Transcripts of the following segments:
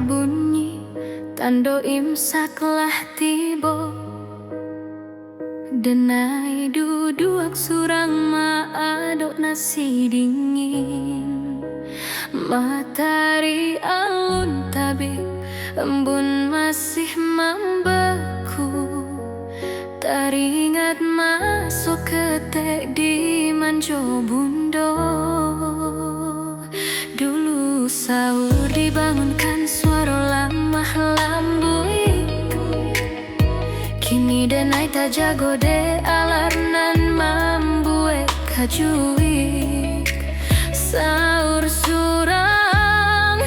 bunyi, tando imsaklah tiba. Denai duduk surang aduk nasi dingin. Matahari alun tabik, embun masih membeku. Teringat masuk ketek di manjo bundo. Dulu sahur dibangunkan suara lamah lambuik. Kini denai tak jago de alarnan mambuek kajuik. Sahur surang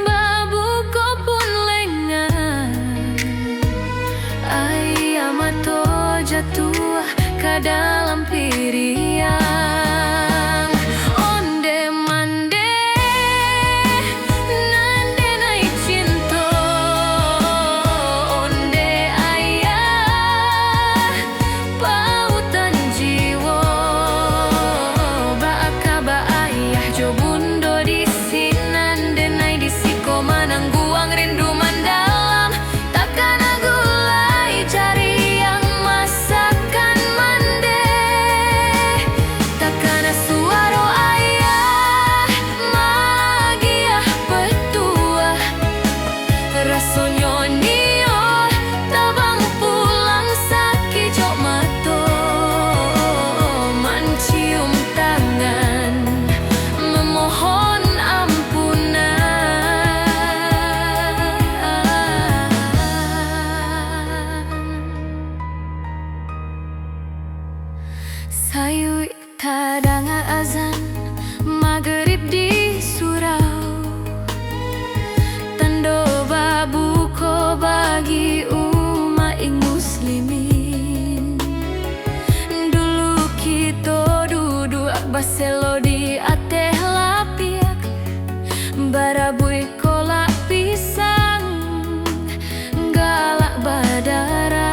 babu ko pun lengan. Ayam atau jatuh ke dalam piriang. Onde mande nande nai cinta. Onde ayah pautan jiwa. Baka ba ayah jo bundo di sinan denai di siko manangguang rindu mandalam. Takkan agulai cari yang masakan mande. Takkan suara ayah magiah petua. Rasanya nio tabang pulang sakit jok mato. Mencium tangan memohon ampunan. Sayui tadanga azan maghrib di surau. Tando babu ko bagi umat muslimin. Dulu kita duduk baselo di ateh lapiak. Barabui kolak pisang galak badarai.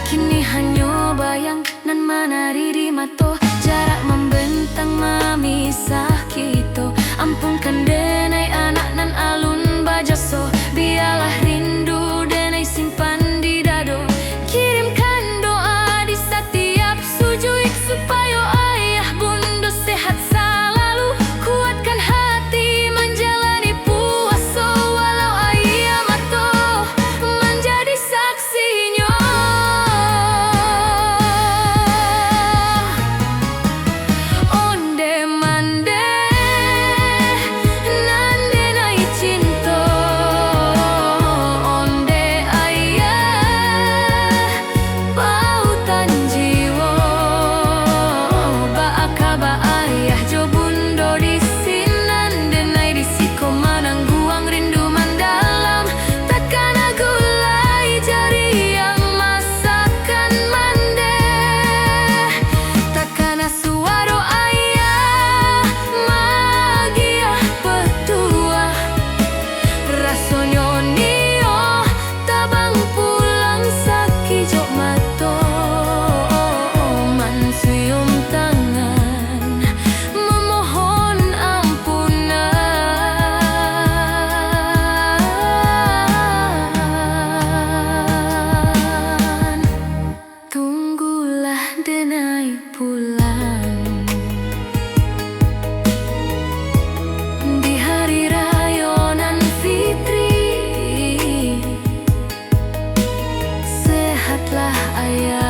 Kini hanya bayang nan menari di mata. Jarak membentang memisah kita. Ampunkan denai anak nan alun bajaso. Biarlah rindu denai simpan di dado. Kirimkan doa di setiap sujud supaya ayah bunda sehat selalu. Kuatkan hati menjalani puasa walau ayam atau menjadi saksinya. Onde mande nande nai cinta. Onde ayah pautan jiwa. Baka ba ayah jo bundo di sinan denai di siko manangguang rindu mandalam. Takkan agulai jari yang masakan mande. Takkan suara ayah magiah petua. Rasanya nio tabang pulang sakit jok mato. Mencium tangan memohon ampunan. Tunggulah denai pulang di hari raya nan fitri. Sehatlah ayah.